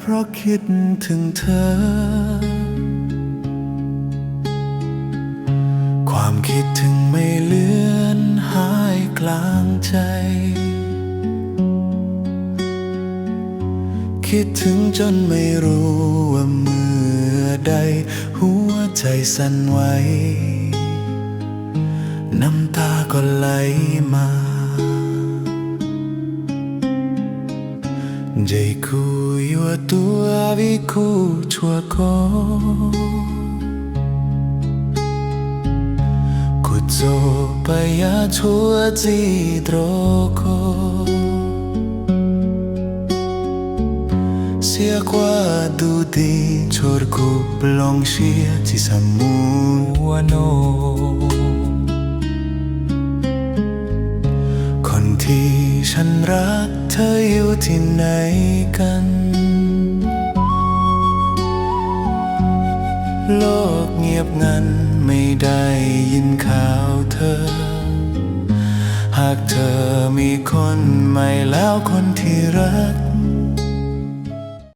เพราะคิดถึงเธอความคิดถึงไม่เลือนหายกลางใจคิดถึงจนไม่รู้ว่าเมื่อใดหัวใจสั่นไหวน้ำตาก็ไหลมาDây cùi ua tua vi cu chua có Cụt dô bà ya chua gì drô có Xia qua du đi chor cụp lòng xia chỉ sa mua nôคนที่ฉันรักเธออยู่ที่ไหนกันโลกเงียบงันไม่ได้ยินข่าวเธอหากเธอมีคนใหม่แล้วคนที่รัก